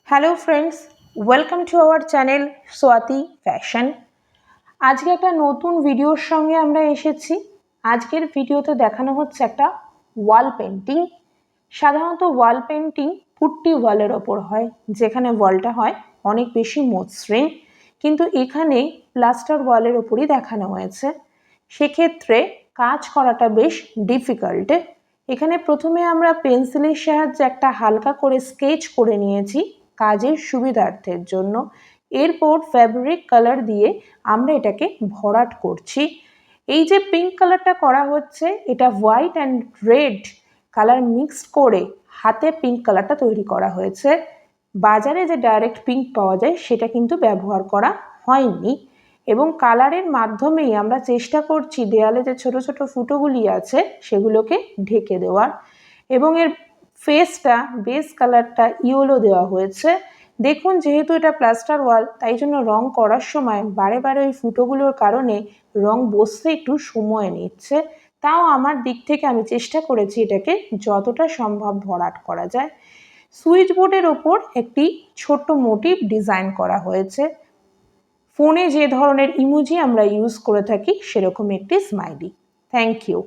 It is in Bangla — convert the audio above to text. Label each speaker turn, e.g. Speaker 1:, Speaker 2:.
Speaker 1: Hello friends, welcome to our channel Swati fashion. আজকে একটা নতুন ভিডিওর সঙ্গে আমরা এসেছি। আজকের ভিডিওতে দেখানো হচ্ছে একটা ওয়াল পেন্টিং। সাধারণত ওয়াল পেন্টিং পুট্টি ওয়ালের ওপর হয়, যেখানে ওয়ালটা হয় অনেক বেশি মসৃণ, কিন্তু এখানে প্লাস্টার ওয়ালের ওপরই দেখানো হয়েছে। সেক্ষেত্রে কাজ করাটা বেশ ডিফিকাল্ট। এখানে প্রথমে আমরা পেন্সিলের সাহায্যে একটা হালকা করে স্কেচ করে নিয়েছি কাজের সুবিধার্থের জন্য। এরপর ফ্যাব্রিক কালার দিয়ে আমরা এটাকে ভরাট করছি। এই যে পিঙ্ক কালারটা করা হচ্ছে, এটা white and red colour mixed করে হাতে পিঙ্ক কালারটা তৈরি করা হয়েছে। বাজারে যে ডাইরেক্ট পিঙ্ক পাওয়া যায় সেটা কিন্তু ব্যবহার করা হয়নি, এবং কালারের মাধ্যমেই আমরা চেষ্টা করছি দেয়ালে যে ছোট ছোট ফুটোগুলি আছে সেগুলোকে ঢেকে দেওয়ার। এবং এর ফেসটা বেস কালারটা ইয়েলো দেওয়া হয়েছে। দেখুন, যেহেতু এটা প্লাস্টার ওয়াল, তাই জন্য রং করার সময় বারে বারে ওই ফুটোগুলোর কারণে রং বসতে একটু সময় নিচ্ছে। তাও আমার দিক থেকে আমি চেষ্টা করেছি এটাকে যতটা সম্ভব ভরাট করা যায়। সুইচ বোর্ডের ওপর একটি ছোট্ট মোটিভ ডিজাইন করা হয়েছে। ফোনে যে ধরনের ইমোজি আমরা ইউজ করে থাকি সেরকম একটি স্মাইলি। Thank you.